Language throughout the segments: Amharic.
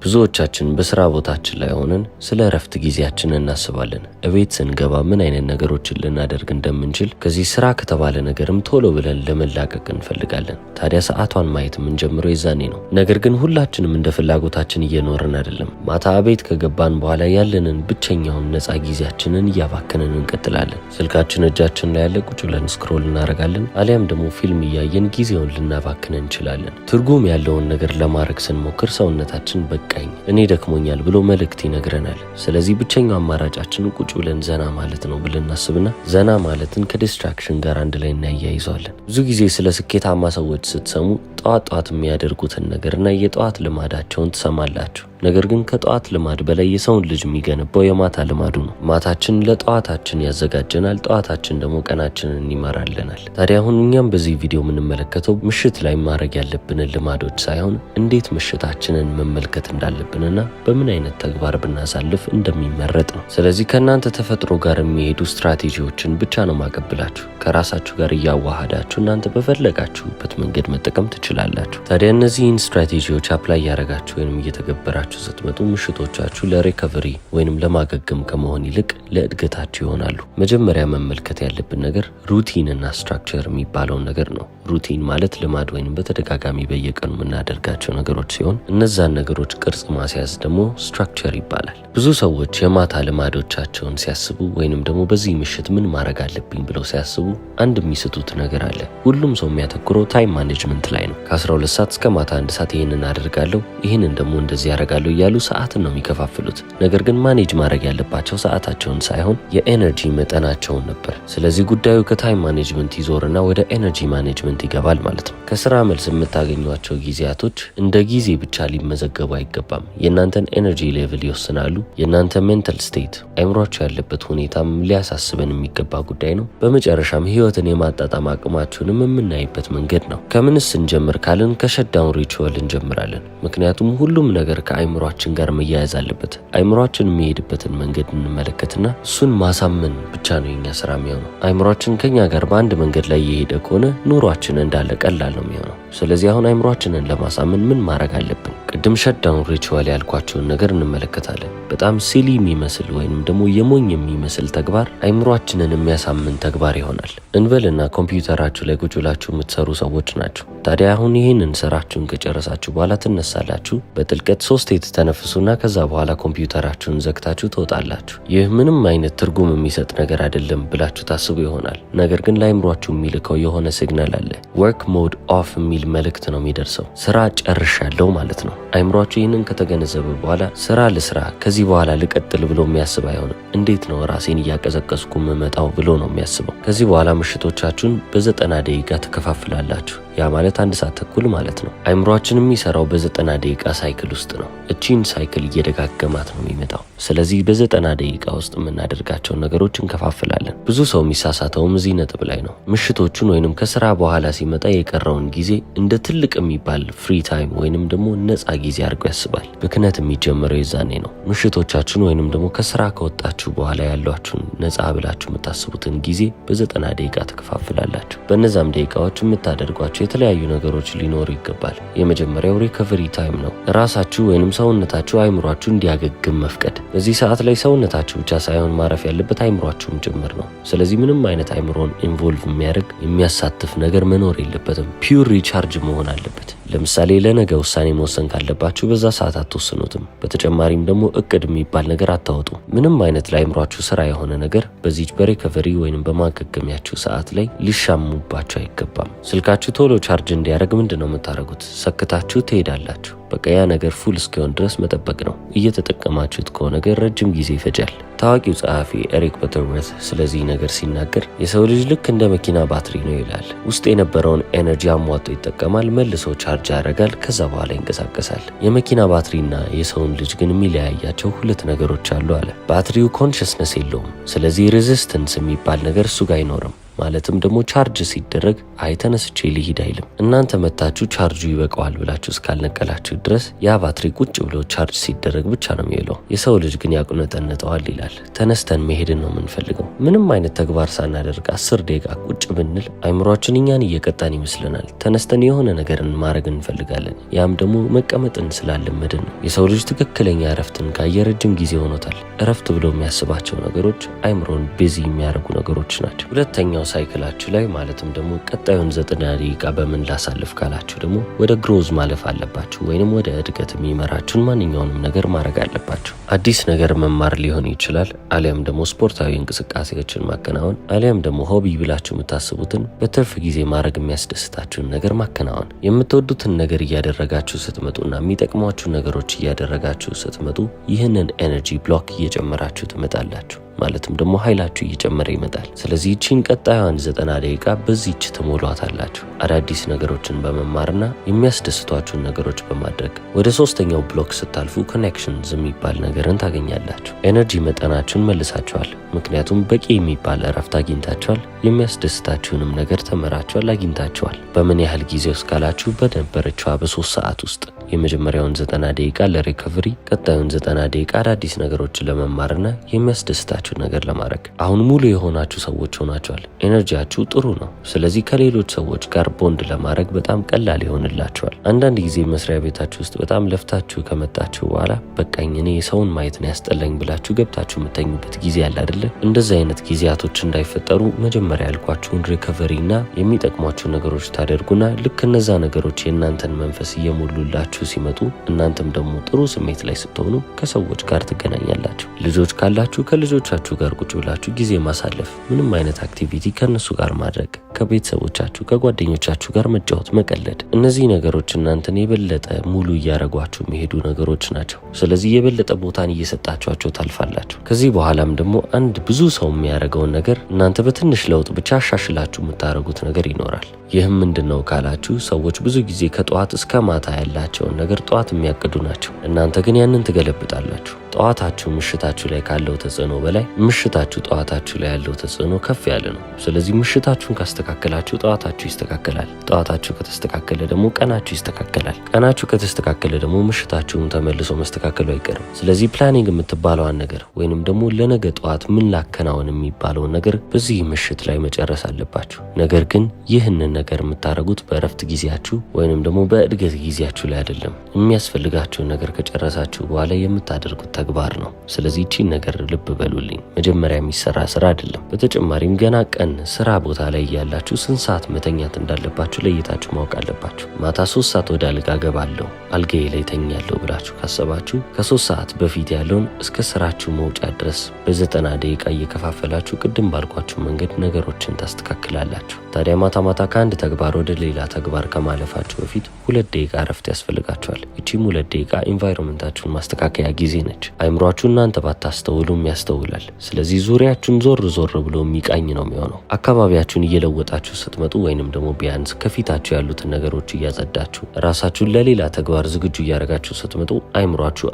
ብዙዎቻችን በስራ ቦታችን ላይ ሆነን ስለ እረፍት ጊዜያችን እናስባለን። እቤት ስንገባ ምን አይነት ነገሮችን ልናደርግ እንደምንችል ከዚህ ስራ ከተባለ ነገርም ቶሎ ብለን ለመላቀቅ እንፈልጋለን። ታዲያ ሰዓቷን ማየት የምንጀምረው የዛኔ ነው። ነገር ግን ሁላችንም እንደ ፍላጎታችን እየኖርን አይደለም። ማታ ቤት ከገባን በኋላ ያለንን ብቸኛውን ነፃ ጊዜያችንን እያባከንን እንቀጥላለን። ስልካችን እጃችን ላይ ያለ ቁጭ ብለን ስክሮል እናደርጋለን፣ አሊያም ደግሞ ፊልም እያየን ጊዜውን ልናባክን እንችላለን። ትርጉም ያለውን ነገር ለማድረግ ስንሞክር ሰውነታችን በቃኝ እኔ ደክሞኛል ብሎ መልእክት ይነግረናል። ስለዚህ ብቸኛው አማራጫችን ቁጭ ብለን ዘና ማለት ነው ብለን እናስብና ዘና ማለትን ከዲስትራክሽን ጋር አንድ ላይ እናያይዘዋለን። ብዙ ጊዜ ስለ ስኬታማ ሰዎች ስትሰሙ ጠዋት የሚያደርጉትን ነገርና የጠዋት ልማዳቸውን ትሰማላችሁ። ነገር ግን ከጠዋት ልማድ በላይ የሰውን ልጅ የሚገነባው የማታ ልማዱ ነው። ማታችን ለጠዋታችን ያዘጋጀናል፣ ጠዋታችን ደግሞ ቀናችንን ይመራልናል። ታዲያ አሁን እኛም በዚህ ቪዲዮ የምንመለከተው ምሽት ላይ ማድረግ ያለብንን ልማዶች ሳይሆን እንዴት ምሽታችንን መመልከት እንዳለብንና በምን አይነት ተግባር ብናሳልፍ እንደሚመረጥ ነው። ስለዚህ ከእናንተ ተፈጥሮ ጋር የሚሄዱ ስትራቴጂዎችን ብቻ ነው ማቀብላችሁ። ከራሳችሁ ጋር እያዋሃዳችሁ እናንተ በፈለጋችሁበት መንገድ መጠቀም ትችላላችሁ። ታዲያ እነዚህን ስትራቴጂዎች አፕላይ ያደረጋችሁ ወይም እየተገበራችሁ ስትመጡ ምሽቶቻችሁ ለሪከቨሪ ወይንም ለማገገም ከመሆን ይልቅ ለእድገታችሁ ይሆናሉ። መጀመሪያ መመልከት ያለብን ነገር ሩቲን እና ስትራክቸር የሚባለውን ነገር ነው። ሩቲን ማለት ልማድ ወይንም በተደጋጋሚ በየቀኑ የምናደርጋቸው ነገሮች ሲሆን እነዛን ነገሮች ቅርጽ ማስያዝ ደግሞ ስትራክቸር ይባላል። ብዙ ሰዎች የማታ ልማዶቻቸውን ሲያስቡ ወይንም ደግሞ በዚህ ምሽት ምን ማድረግ አለብኝ ብለው ሲያስቡ አንድ የሚስቱት ነገር አለ። ሁሉም ሰው የሚያተኩረው ታይም ማኔጅመንት ላይ ነው። ከ12 ሰዓት እስከ ማታ 1 ሰዓት ይህንን አደርጋለሁ፣ ይህንን ደግሞ እንደዚህ ያደርጋለሁ እያሉ ሰዓትን ነው የሚከፋፍሉት። ነገር ግን ማኔጅ ማድረግ ያለባቸው ሰዓታቸውን ሳይሆን የኤነርጂ መጠናቸውን ነበር። ስለዚህ ጉዳዩ ከታይም ማኔጅመንት ይዞርና ወደ ኤነርጂ ማኔጅመንት ይገባል ማለት ነው። ከስራ መልስ የምታገኟቸው ጊዜያቶች እንደ ጊዜ ብቻ ሊመዘገቡ አይገባም። የእናንተን ኤነርጂ ሌቭል ይወስናሉ። የእናንተ ሜንታል ስቴት አይምሯችሁ ያለበት ሁኔታም ሊያሳስበን የሚገባ ጉዳይ ነው። በመጨረሻም ህይወትን የማጣጣም አቅማችሁንም የምናይበት መንገድ ነው። ከምንስ እንጀምር ካልን ከሸዳውን ሪቹዋል እንጀምራለን። ምክንያቱም ሁሉም ነገር ከአይምሯችን ጋር መያያዝ አለበት። አይምሯችን የሚሄድበትን መንገድ እንመለከትና እሱን ማሳመን ብቻ ነው የኛ ስራ የሚሆነው። አይምሯችን ከኛ ጋር በአንድ መንገድ ላይ የሄደ ከሆነ ኑሯችን እንዳለ ቀላል ነው የሚሆነው። ስለዚህ አሁን አይምሯችንን ለማሳመን ምን ማድረግ አለብን? ቅድም ሸዳውን ሪቹዋል ያልኳቸውን ነገር እንመለከታለን። በጣም ሲሊ የሚመስል ወይንም ደግሞ የሞኝ የሚመስል ተግባር አይምሯችንን የሚያሳምን ተግባር ይሆናል። እንበልና ኮምፒውተራችሁ ላይ ቁጭ ብላችሁ የምትሰሩ ሰዎች ናቸው። ታዲያ አሁን ይህንን ስራችሁን ከጨረሳችሁ በኋላ ትነሳላችሁ። በጥልቀት 3 ትተነፍሱና ከዛ በኋላ ኮምፒውተራችሁን ዘግታችሁ ትወጣላችሁ። ይህ ምንም አይነት ትርጉም የሚሰጥ ነገር አይደለም ብላችሁ ታስቡ ይሆናል። ነገር ግን ለአይምሯችሁ የሚልከው የሆነ ሲግናል አለ። ወርክ ሞድ ኦፍ የሚል መልእክት ነው የሚደርሰው። ስራ ጨርሻለሁ ማለት ነው። አይምሯችሁ ይህንን ከተገነዘበ በኋላ ስራ ልስራ ከዚህ በኋላ ልቀጥል ብሎ የሚያስብ አይሆንም። እንዴት ነው ራሴን እያቀዘቀዝኩ የምመጣው ብሎ ነው የሚያስበው። ከዚህ በኋላ ምሽቶቻችሁን በ90 ደቂቃ ትከፋፍላላችሁ። ያ ማለት 1 ሰዓት ተኩል ማለት ነው። አይምሯችን የሚሰራው በ90 ደቂቃ ሳይክል ውስጥ ነው። እቺን ሳይክል እየደጋገማት ነው የሚመጣው። ስለዚህ በ90 ደቂቃ ውስጥ የምናደርጋቸውን ነገሮች እንከፋፍላለን። ብዙ ሰው የሚሳሳተውም እዚህ ነጥብ ላይ ነው። ምሽቶቹን ወይንም ከስራ በኋላ ሲመጣ የቀረውን ጊዜ እንደ ትልቅ የሚባል ፍሪ ታይም ወይንም ደግሞ ነፃ ጊዜ አድርጎ ያስባል። ብክነት የሚጀምረው የዛኔ ነው። ምሽቶቻችሁን ወይንም ደግሞ ከስራ ከወጣችሁ በኋላ ያሏችሁን ነፃ ብላችሁ የምታስቡትን ጊዜ በ90 ደቂቃ ትከፋፍላላችሁ። በእነዛም ደቂቃዎች የምታደርጓቸው የተለያዩ ነገሮች ሊኖሩ ይገባል። የመጀመሪያው ሪከቨሪ ታይም ነው። ራሳችሁ ወይንም ሰውነታችሁ አይምሯችሁ እንዲያገግም መፍቀድ። በዚህ ሰዓት ላይ ሰውነታችሁ ብቻ ሳይሆን ማረፍ ያለበት አይምሯችሁም ጭምር ነው። ስለዚህ ምንም አይነት አይምሮን ኢንቮልቭ የሚያደርግ የሚያሳትፍ ነገር መኖር የለበትም። ፒውር ሪቻርጅ መሆን አለበት። ለምሳሌ ለነገ ውሳኔ መወሰን ካለባችሁ በዛ ሰዓት አትወስኑትም። በተጨማሪም ደግሞ እቅድ የሚባል ነገር አታወጡ። ምንም አይነት ለአይምሯችሁ ስራ የሆነ ነገር በዚህ በሪከቨሪ ወይንም በማገገሚያችሁ ሰዓት ላይ ሊሻሙባችሁ አይገባም። ስልካችሁ ቶሎ ቻርጅ እንዲያደርግ ምንድነው የምታደርጉት? ሰክታችሁ ትሄዳላችሁ። በቃ ያ ነገር ፉል እስኪሆን ድረስ መጠበቅ ነው። እየተጠቀማችሁት ከሆነ ግን ረጅም ጊዜ ይፈጃል። ታዋቂው ጸሐፊ ኤሪክ በተርወርዝ ስለዚህ ነገር ሲናገር የሰው ልጅ ልክ እንደ መኪና ባትሪ ነው ይላል። ውስጥ የነበረውን ኤነርጂ አሟጦ ይጠቀማል፣ መልሶ ቻርጅ ያደርጋል፣ ከዛ በኋላ ይንቀሳቀሳል። የመኪና ባትሪና የሰውን ልጅ ግን የሚለያያቸው 2 ነገሮች አሉ አለ። ባትሪው ኮንሽስነስ የለውም። ስለዚህ ሬዚስተንስ የሚባል ነገር እሱ ጋር አይኖርም። ማለትም ደግሞ ቻርጅ ሲደረግ ተነስቼ ልሂድ አይልም። እናንተ መታችሁ ቻርጁ ይበቃዋል ብላችሁ እስካልነቀላችሁ ድረስ ያ ባትሪ ቁጭ ብሎ ቻርጅ ሲደረግ ብቻ ነው የሚውለው። የሰው ልጅ ግን ያቁነጠነጠዋል ይላል። ተነስተን መሄድን ነው የምንፈልገው። ምንም አይነት ተግባር ሳናደርግ 10 ደቂቃ ቁጭ ብንል አይምሯችን እኛን እየቀጣን ይመስለናል። ተነስተን የሆነ ነገርን ማድረግ እንፈልጋለን። ያም ደግሞ መቀመጥን ስላለመድን ነው። የሰው ልጅ ትክክለኛ እረፍትን ካየ ረጅም ጊዜ ሆኖታል። እረፍት ብሎ የሚያስባቸው ነገሮች አይምሮን ቢዚ የሚያደርጉ ነገሮች ናቸው። ሁለተኛው ሳይክላችሁ ላይ ማለትም ደግሞ ቀጣዩን 90 ደቂቃ በምን ላሳልፍ ካላችሁ ደግሞ ወደ ግሮዝ ማለፍ አለባችሁ፣ ወይንም ወደ እድገት የሚመራችሁን ማንኛውንም ነገር ማድረግ አለባችሁ። አዲስ ነገር መማር ሊሆን ይችላል፣ አሊያም ደግሞ ስፖርታዊ እንቅስቃሴዎችን ማከናወን፣ አሊያም ደግሞ ሆቢ ብላችሁ የምታስቡትን በትርፍ ጊዜ ማድረግ የሚያስደስታችሁን ነገር ማከናወን። የምትወዱትን ነገር እያደረጋችሁ ስትመጡና የሚጠቅሟችሁ ነገሮች እያደረጋችሁ ስትመጡ ይህንን ኤነርጂ ብሎክ እየጨመራችሁ ትመጣላችሁ። ማለትም ደግሞ ኃይላችሁ እየጨመረ ይመጣል። ስለዚህ ይህችን ቀጣዩን 90 ደቂቃ በዚህች ትሞሏታላችሁ አዳዲስ ነገሮችን በመማርና የሚያስደስቷችሁን ነገሮች በማድረግ። ወደ ሶስተኛው ብሎክ ስታልፉ ኮኔክሽንስ የሚባል ነገርን ታገኛላችሁ። ኤነርጂ መጠናችሁን መልሳችኋል፣ ምክንያቱም በቂ የሚባል እረፍት አግኝታችኋል። የሚያስደስታችሁንም ነገር ተመራችኋል፣ አግኝታችኋል። በምን ያህል ጊዜ ውስጥ ካላችሁ በነበረችዋ በ3 ሰዓት ውስጥ የመጀመሪያውን 90 ደቂቃ ለሪከቨሪ፣ ቀጣዩን 90 ደቂቃ አዳዲስ ነገሮችን ለመማርና የሚያስደስታችሁ ነገር ለማድረግ። አሁን ሙሉ የሆናችሁ ሰዎች ሆናችኋል። ኤነርጂያችሁ ጥሩ ነው። ስለዚህ ከሌሎች ሰዎች ጋር ቦንድ ለማድረግ በጣም ቀላል ይሆንላችኋል። አንዳንድ ጊዜ መስሪያ ቤታችሁ ውስጥ በጣም ለፍታችሁ ከመጣችሁ በኋላ በቃኝ እኔ ሰውን ማየት ነው ያስጠላኝ ብላችሁ ገብታችሁ የምተኙበት ጊዜ አለ አይደለ? እንደዚህ አይነት ጊዜያቶች እንዳይፈጠሩ መጀመሪያ ያልኳችሁን ሪከቨሪና የሚጠቅሟችሁ ነገሮች ታደርጉና ልክ እነዛ ነገሮች የእናንተን መንፈስ እየሞሉላችሁ ሲመጡ እናንተም ደግሞ ጥሩ ስሜት ላይ ስትሆኑ ከሰዎች ጋር ትገናኛላችሁ። ልጆች ካላችሁ ከልጆቻችሁ ጋር ቁጭ ብላችሁ ጊዜ ማሳለፍ፣ ምንም አይነት አክቲቪቲ ከነሱ ጋር ማድረግ፣ ከቤተሰቦቻችሁ ከጓደኞቻችሁ ጋር መጫወት፣ መቀለድ። እነዚህ ነገሮች እናንተን የበለጠ ሙሉ እያረጓችሁ የሚሄዱ ነገሮች ናቸው። ስለዚህ የበለጠ ቦታን እየሰጣችኋቸው ታልፋላችሁ። ከዚህ በኋላም ደግሞ አንድ ብዙ ሰው የሚያደርገውን ነገር እናንተ በትንሽ ለውጥ ብቻ አሻሽላችሁ የምታደርጉት ነገር ይኖራል። ይህም ምንድነው ካላችሁ ሰዎች ብዙ ጊዜ ከጠዋት እስከ ማታ ያላቸውን ነገር ጠዋት የሚያቅዱ ናቸው። እናንተ ግን ያንን ትገለብጣላችሁ። ጠዋታችሁ ምሽታችሁ ላይ ካለው ተጽዕኖ በላይ ምሽታችሁ ጠዋታችሁ ላይ ያለው ተጽዕኖ ከፍ ያለ ነው። ስለዚህ ምሽታችሁን ካስተካከላችሁ ጠዋታችሁ ይስተካከላል። ጠዋታችሁ ከተስተካከለ ደግሞ ቀናችሁ ይስተካከላል። ቀናችሁ ከተስተካከለ ደግሞ ምሽታችሁን ተመልሶ መስተካከሉ አይቀርም። ስለዚህ ፕላኒንግ የምትባለዋን ነገር ወይንም ደግሞ ለነገ ጠዋት ምን ላከናውን የሚባለውን ነገር በዚህ ምሽት ላይ መጨረስ አለባችሁ። ነገር ግን ይህንን ነገር የምታደርጉት በእረፍት ጊዜያችሁ ወይንም ደግሞ በእድገት ጊዜያችሁ ላይ አይደለም። የሚያስፈልጋችሁን ነገር ከጨረሳችሁ በኋላ የምታደርጉት ተግባር ነው። ስለዚህ እቺን ነገር ልብ በሉልኝ። መጀመሪያ የሚሰራ ስራ አይደለም። በተጨማሪም ገና ቀን ስራ ቦታ ላይ ያላችሁ ስንት ሰዓት መተኛት እንዳለባችሁ ለይታችሁ ማወቅ አለባችሁ። ማታ 3 ሰዓት ወደ አልጋ ገባለሁ፣ አልጋዬ ላይ ተኛለሁ ብላችሁ ካሰባችሁ ከ3 ሰዓት በፊት ያለውን እስከ ስራችሁ መውጫ ድረስ በ90 ደቂቃ እየከፋፈላችሁ ቅድም ባልኳችሁ መንገድ ነገሮችን ታስተካክላላችሁ። ታዲያ ማታ ማታ ከአንድ ተግባር ወደ ሌላ ተግባር ከማለፋችሁ በፊት 2 ደቂቃ እረፍት ያስፈልጋችኋል። እቺም 2 ደቂቃ ኢንቫይሮንመንታችሁን ማስተካከያ ጊዜ ነች። አይምሯችሁ እናንተ ባታስተውሉም ያስተውላል። ስለዚህ ዙሪያችሁን ዞር ዞር ብሎ የሚቃኝ ነው የሚሆነው። አካባቢያችሁን እየለወጣችሁ ስትመጡ ወይንም ደግሞ ቢያንስ ከፊታችሁ ያሉትን ነገሮች እያጸዳችሁ ራሳችሁን ለሌላ ተግባር ዝግጁ እያደረጋችሁ ስትመጡ አይምሯችሁ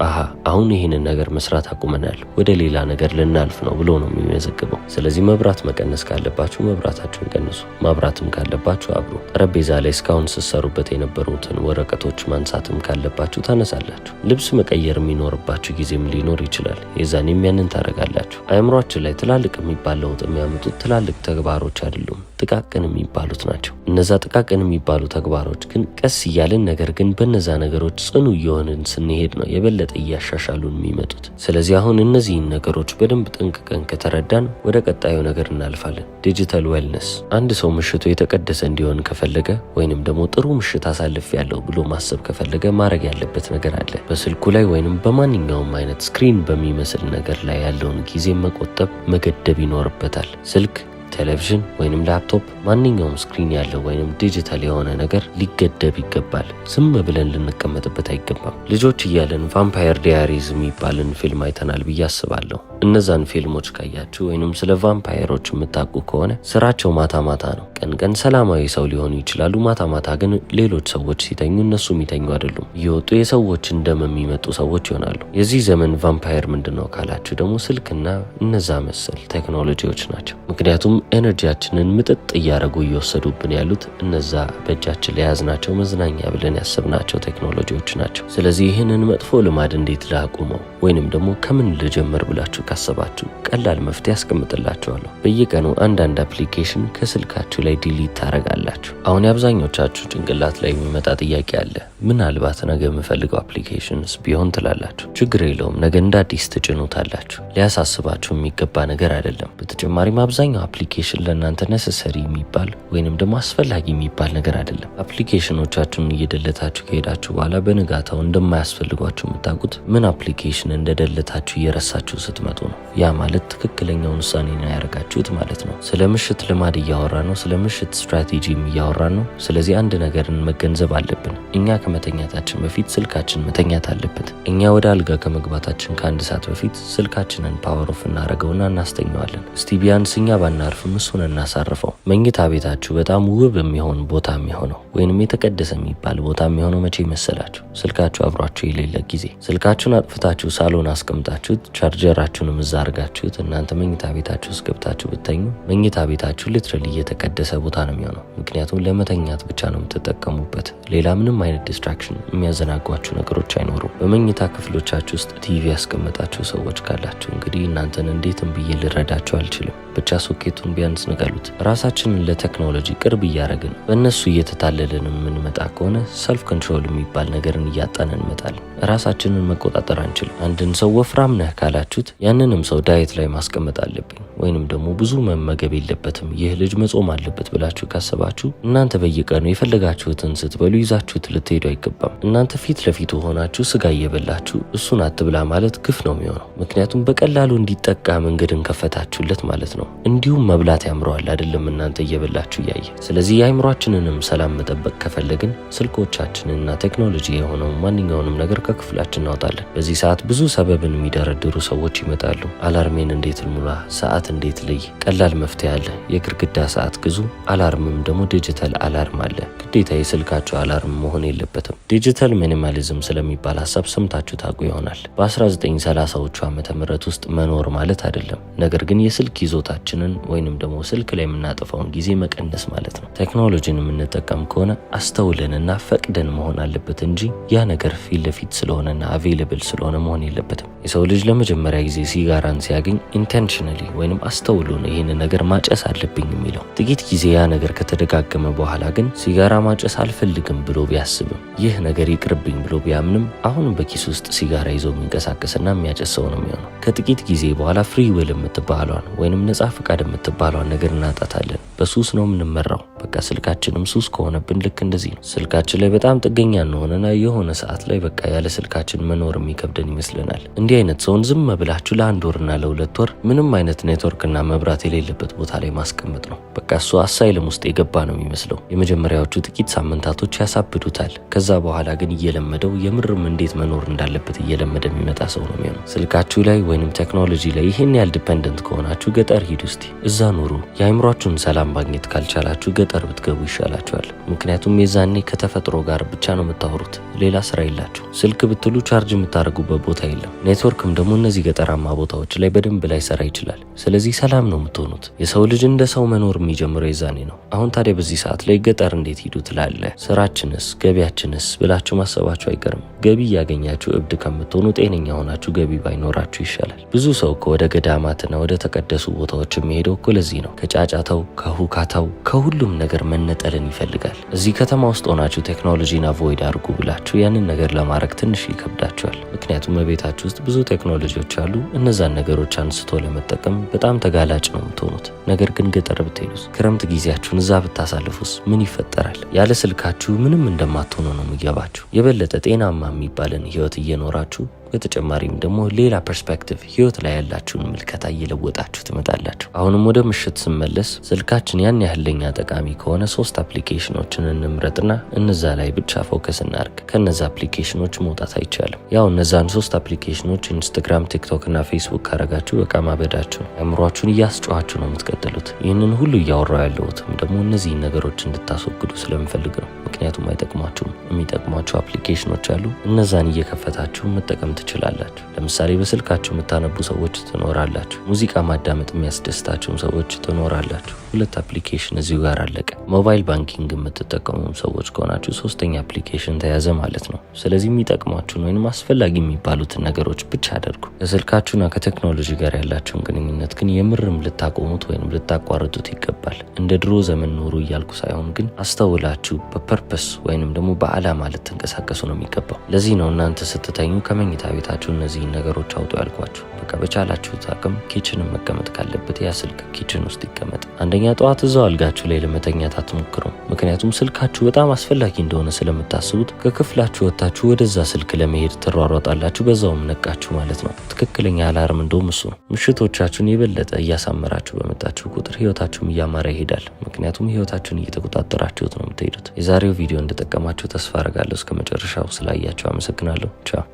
አሁን ይህንን ነገር መስራት አቁመናል፣ ወደ ሌላ ነገር ልናልፍ ነው ብሎ ነው የሚመዘግበው። ስለዚህ መብራት መቀነስ ካለባችሁ መብራታችሁን ቀንሱ፣ ማብራትም ካለባችሁ አብሩ። ጠረጴዛ ላይ እስካሁን ስትሰሩበት የነበሩትን ወረቀቶች ማንሳትም ካለባችሁ ታነሳላችሁ። ልብስ መቀየር የሚኖርባችሁ ጊዜም ሊኖር ይችላል። የዛኔም ያንን ታደርጋላችሁ። አእምሯችን ላይ ትላልቅ የሚባል ለውጥ የሚያመጡት ትላልቅ ተግባሮች አይደሉም፣ ጥቃቅን የሚባሉት ናቸው። እነዛ ጥቃቅን የሚባሉ ተግባሮች ግን ቀስ እያልን ነገር ግን በነዛ ነገሮች ጽኑ እየሆንን ስንሄድ ነው የበለጠ እያሻሻሉን የሚመጡት። ስለዚህ አሁን እነዚህን ነገሮች በደንብ ጠንቅቀን ከተረዳን ወደ ቀጣዩ ነገር እናልፋለን። ዲጂታል ዌልነስ። አንድ ሰው ምሽቱ የተቀደሰ እንዲሆን ከፈለገ ወይንም ደግሞ ጥሩ ምሽት አሳልፍ ያለው ብሎ ማሰብ ከፈለገ ማድረግ ያለበት ነገር አለ። በስልኩ ላይ ወይንም በማንኛውም አይነት ስክሪን በሚመስል ነገር ላይ ያለውን ጊዜ መቆጠብ፣ መገደብ ይኖርበታል። ስልክ፣ ቴሌቪዥን ወይንም ላፕቶፕ፣ ማንኛውም ስክሪን ያለው ወይንም ዲጂታል የሆነ ነገር ሊገደብ ይገባል። ዝም ብለን ልንቀመጥበት አይገባም። ልጆች እያለን ቫምፓየር ዲያሪዝ የሚባልን ፊልም አይተናል ብዬ አስባለሁ። እነዛን ፊልሞች ካያችሁ ወይንም ስለ ቫምፓየሮች የምታውቁ ከሆነ ስራቸው ማታ ማታ ነው። ቀን ቀን ሰላማዊ ሰው ሊሆኑ ይችላሉ። ማታ ማታ ግን ሌሎች ሰዎች ሲተኙ እነሱ የሚተኙ አይደሉም። እየወጡ የሰዎችን ደም የሚመጡ ሰዎች ይሆናሉ። የዚህ ዘመን ቫምፓየር ምንድነው ካላችሁ ደግሞ ስልክና እነዛ መሰል ቴክኖሎጂዎች ናቸው። ምክንያቱም ኤነርጂያችንን ምጥጥ እያደረጉ እየወሰዱብን ያሉት እነዛ በእጃችን ላይ ያዝናቸው መዝናኛ ብለን ያሰብናቸው ቴክኖሎጂዎች ናቸው። ስለዚህ ይህንን መጥፎ ልማድ እንዴት ላቁመው ወይንም ደግሞ ከምን ልጀምር ብላችሁ ካሰባችሁ ቀላል መፍትሄ ያስቀምጥላችኋለሁ። በየቀኑ አንዳንድ አፕሊኬሽን ከስልካችሁ ላይ ዲሊት ታደርጋላችሁ። አሁን የአብዛኞቻችሁ ጭንቅላት ላይ የሚመጣ ጥያቄ አለ። ምናልባት ነገ የምፈልገው አፕሊኬሽንስ ቢሆን ትላላችሁ። ችግር የለውም፣ ነገ እንደ አዲስ ትጭኑታላችሁ። ሊያሳስባችሁ የሚገባ ነገር አይደለም። በተጨማሪም አብዛኛው አፕሊኬሽን ለእናንተ ነሰሰሪ የሚባል ወይንም ደግሞ አስፈላጊ የሚባል ነገር አይደለም። አፕሊኬሽኖቻችሁን እየደለታችሁ ከሄዳችሁ በኋላ በንጋታው እንደማያስፈልጓችሁ የምታውቁት ምን አፕሊኬሽን እንደደለታችሁ እየረሳችሁ ስትመጡ ነው። ያ ማለት ትክክለኛውን ውሳኔ ነው ያደረጋችሁት ማለት ነው። ስለ ምሽት ልማድ እያወራን ነው። ስለ ምሽት ስትራቴጂም እያወራን ነው። ስለዚህ አንድ ነገርን መገንዘብ አለብን። እኛ ከመተኛታችን በፊት ስልካችን መተኛት አለበት። እኛ ወደ አልጋ ከመግባታችን ከአንድ ሰዓት በፊት ስልካችንን ፓወር ኦፍ እናደርገውና እናስተኛዋለን። እስቲ ቢያንስ እኛ ባናርፍም እሱን እናሳርፈው። መኝታ ቤታችሁ በጣም ውብ የሚሆን ቦታ የሚሆነው ወይንም የተቀደሰ የሚባል ቦታ የሚሆነው መቼ መሰላችሁ? ስልካችሁ አብሯችሁ የሌለ ጊዜ። ስልካችሁን አጥፍታችሁ ሳሎን አስቀምጣችሁት ቻርጀራችሁንም እዛ አድርጋችሁት እናንተ መኝታ ቤታችሁ ውስጥ ገብታችሁ ብተኙ መኝታ ቤታችሁ ሊትራሊ የተቀደሰ ቦታ ነው የሚሆነው። ምክንያቱም ለመተኛት ብቻ ነው የምትጠቀሙበት። ሌላ ምንም አይነት ዲስትራክሽን የሚያዘናጓችሁ ነገሮች አይኖሩም። በመኝታ ክፍሎቻችሁ ውስጥ ቲቪ ያስቀመጣችሁ ሰዎች ካላችሁ እንግዲህ እናንተን እንዴትም ብዬ ልረዳችሁ አልችልም። ብቻ ሶኬቱን ቢያንስ ንቀሉት። ራሳችንን ለቴክኖሎጂ ቅርብ እያደረግን በእነሱ እየተታለልን የምንመጣ ከሆነ ሰልፍ ኮንትሮል የሚባል ነገርን እያጣን እንመጣለን። ራሳችንን መቆጣጠር አንችልም። አንድን ሰው ወፍራም ነህ ካላችሁት ያንንም ሰው ዳየት ላይ ማስቀመጥ አለብኝ ወይንም ደግሞ ብዙ መመገብ የለበትም ይህ ልጅ መጾም አለበት ብላችሁ ካሰባችሁ እናንተ በየቀኑ የፈለጋችሁትን ስትበሉ ይዛችሁት ልትሄዱ አይገባም። እናንተ ፊት ለፊቱ ሆናችሁ ስጋ እየበላችሁ እሱን አትብላ ማለት ግፍ ነው የሚሆነው። ምክንያቱም በቀላሉ እንዲጠቃ መንገድን ከፈታችሁለት ማለት ነው። እንዲሁም መብላት ያምረዋል አይደለም እናንተ እየበላችሁ እያየ። ስለዚህ የአይምሯችንንም ሰላም መጠበቅ ከፈለግን ስልኮቻችንና ቴክኖሎጂ የሆነው ማንኛውንም ነገር ከክፍላችን እናውጣለን። በዚህ ሰዓት ብዙ ሰበብን የሚደረድሩ ሰዎች ይመጣሉ። አላርሜን እንዴት ልሙላ፣ ሰዓት እንዴት ልይ? ቀላል መፍትሄ አለ። የግድግዳ ሰዓት ግዙ። አላርምም ደግሞ ዲጂታል አላርም አለ። ግዴታ የስልካችሁ አላርም መሆን የለበትም። ዲጂታል ሚኒማሊዝም ስለሚባል ሀሳብ ሰምታችሁ ታውቁ ይሆናል። በ1930ዎቹ ዓመተ ምህረት ውስጥ መኖር ማለት አይደለም፣ ነገር ግን የስልክ ይዞታችንን ወይንም ደግሞ ስልክ ላይ የምናጠፋውን ጊዜ መቀነስ ማለት ነው። ቴክኖሎጂን የምንጠቀም ከሆነ አስተውለንና ፈቅደን መሆን አለበት እንጂ ያ ነገር ፊት ለፊት ስለሆነና አቬይለብል ስለሆነ መሆን የለበትም። የሰው ልጅ ለመጀመሪያ ጊዜ ሲጋራን ሲያገኝ ኢንቴንሽናሊ ወይንም አስተውሎ ነው ይህን ነገር ማጨስ አለብኝ የሚለው። ጥቂት ጊዜ ያ ነገር ከተደጋገመ በኋላ ግን ሲጋራ ማጨስ አልፈልግም ብሎ ቢያስብም ይህ ነገር ይቅርብኝ ብሎ ቢያምንም አሁንም በኪስ ውስጥ ሲጋራ ይዞ የሚንቀሳቀስና የሚያጨስ ሰው ነው የሚሆነው። ከጥቂት ጊዜ በኋላ ፍሪ ዊል የምትባሏን ወይንም ነጻ ፍቃድ የምትባሏን ነገር እናጣታለን። በሱስ ነው የምንመራው። በቃ ስልካችንም ሱስ ከሆነብን ልክ እንደዚህ ነው። ስልካችን ላይ በጣም ጥገኛ እንሆንና የሆነ ሰዓት ላይ በቃ ያለ ስልካችን መኖር የሚከብደን ይመስለናል። እንዲህ አይነት ሰውን ዝም ብላችሁ ለአንድ ወርና ለሁለት ወር ምንም አይነት ኔትወርክና መብራት የሌለበት ቦታ ላይ ማስቀመጥ ነው። በቃ እሱ አሳይለም ውስጥ የገባ ነው የሚመስለው። የመጀመሪያዎቹ ጥቂት ሳምንታቶች ያሳብዱታል። ከዛ በኋላ ግን እየለመደው የምርም እንዴት መኖር እንዳለበት እየለመደ የሚመጣ ሰው ነው የሚሆነው። ስልካችሁ ላይ ወይንም ቴክኖሎጂ ላይ ይህን ያህል ዲፔንደንት ከሆናችሁ ገጠር ሂዱ እስቲ፣ እዛ ኑሩ። የአይምሯችሁን ሰላም ማግኘት ካልቻላችሁ ገጠር ብትገቡ ይሻላችኋል። ምክንያቱም የዛኔ ከተፈጥሮ ጋር ብቻ ነው የምታወሩት፣ ሌላ ስራ የላችሁ። ስልክ ብትሉ ቻርጅ የምታደርጉበት ቦታ የለም። ኔትወርክም ደግሞ እነዚህ ገጠራማ ቦታዎች ላይ በደንብ ላይ ሰራ ይችላል። ስለዚህ ሰላም ነው የምትሆኑት። የሰው ልጅ እንደ ሰው መኖር የሚጀምረው የዛኔ ነው። አሁን ታዲያ በዚህ ሰዓት ላይ ገጠር እንዴት ሂዱ ትላለ? ስራችንስ ገቢያችንስ ብላችሁ ማሰባችሁ አይቀርም። ገቢ እያገኛችሁ እብድ ከምትሆኑ ጤነኛ ሆናችሁ ገቢ ባይኖራችሁ ይሻላል። ብዙ ሰው ወደ ገዳማትና ወደ ተቀደሱ ቦታዎች የሚሄደው እኮ ለዚህ ነው። ከጫጫታው፣ ከሁካታው፣ ከሁሉም ነገር መነጠልን ይፈልጋል። እዚህ ከተማ ውስጥ ሆናችሁ ቴክኖሎጂን አቮይድ አድርጉ ብላችሁ ያንን ነገር ለማድረግ ትንሽ ይከብዳችኋል። ምክንያቱም በቤታችሁ ውስጥ ብዙ ቴክኖሎጂዎች አሉ። እነዛን ነገሮች አንስቶ ለመጠቀም በጣም ተጋላጭ ነው የምትሆኑት። ነገር ግን ገጠር ብትሄዱስ፣ ክረምት ጊዜያችሁን እዛ ብታሳልፉስ ምን ይፈጠራል? ያለ ስልካችሁ ምንም እንደማትሆኑ ነው የሚገባችሁ። የበለጠ ጤናማ የሚባልን ህይወት እየኖራችሁ በተጨማሪም ደግሞ ሌላ ፐርስፔክቲቭ ህይወት ላይ ያላችሁን ምልከታ እየለወጣችሁ ትመጣላችሁ። አሁንም ወደ ምሽት ስመለስ ስልካችን ያን ያህል ለኛ ጠቃሚ ከሆነ 3 አፕሊኬሽኖችን እንምረጥና እነዛ ላይ ብቻ ፎከስ እናርግ። ከነዛ አፕሊኬሽኖች መውጣት አይቻልም። ያው እነዛን 3 አፕሊኬሽኖች ኢንስታግራም፣ ቲክቶክ እና ፌስቡክ ካረጋችሁ በቃ ማበዳችሁ ነው። አእምሯችሁን እያስጨዋችሁ ነው የምትቀጥሉት። ይህንን ሁሉ እያወራው ያለሁትም ደግሞ እነዚህን ነገሮች እንድታስወግዱ ስለምፈልግ ነው። ምክንያቱም አይጠቅሟችሁም። የሚጠቅሟችሁ አፕሊኬሽኖች አሉ። እነዛን እየከፈታችሁ መጠቀም ትችላላችሁ። ለምሳሌ በስልካችሁ የምታነቡ ሰዎች ትኖራላችሁ። ሙዚቃ ማዳመጥ የሚያስደስታችሁም ሰዎች ትኖራላችሁ። 2 አፕሊኬሽን እዚሁ ጋር አለቀ። ሞባይል ባንኪንግ የምትጠቀሙ ሰዎች ከሆናችሁ 3ኛ አፕሊኬሽን ተያዘ ማለት ነው። ስለዚህ የሚጠቅሟችሁን ወይም አስፈላጊ የሚባሉትን ነገሮች ብቻ አድርጉ። ከስልካችሁና ከቴክኖሎጂ ጋር ያላችሁን ግንኙነት ግን የምርም ልታቆሙት ወይም ልታቋርጡት ይገባል። እንደ ድሮ ዘመን ኑሩ እያልኩ ሳይሆን ግን አስተውላችሁ በፐርፐስ ወይንም ደግሞ በዓላማ ልትንቀሳቀሱ ነው የሚገባው። ለዚህ ነው እናንተ ስትተኙ ከመኝታ ቤታችሁ እነዚህን ነገሮች አውጡ ያልኳችሁ። በቃ በቻላችሁት አቅም ኪችንን መቀመጥ ካለበት ያ ስልክ ኪችን ውስጥ ይቀመጥ። አንደኛ ጠዋት እዛው አልጋችሁ ላይ ለመተኛት አትሞክሩ። ምክንያቱም ስልካችሁ በጣም አስፈላጊ እንደሆነ ስለምታስቡት ከክፍላችሁ ወጥታችሁ ወደዛ ስልክ ለመሄድ ትሯሯጣላችሁ። በዛውም ነቃችሁ ማለት ነው። ትክክለኛ አላርም እንደውም እሱ ነው። ምሽቶቻችሁን የበለጠ እያሳመራችሁ በመጣችሁ ቁጥር ህይወታችሁም እያማረ ይሄዳል። ምክንያቱም ህይወታችሁን እየተቆጣጠራችሁት ነው የምትሄዱት። የዛሬው ቪዲዮ እንደጠቀማችሁ ተስፋ አረጋለሁ። እስከ መጨረሻው ስላያችሁ አመሰግናለሁ። ቻው።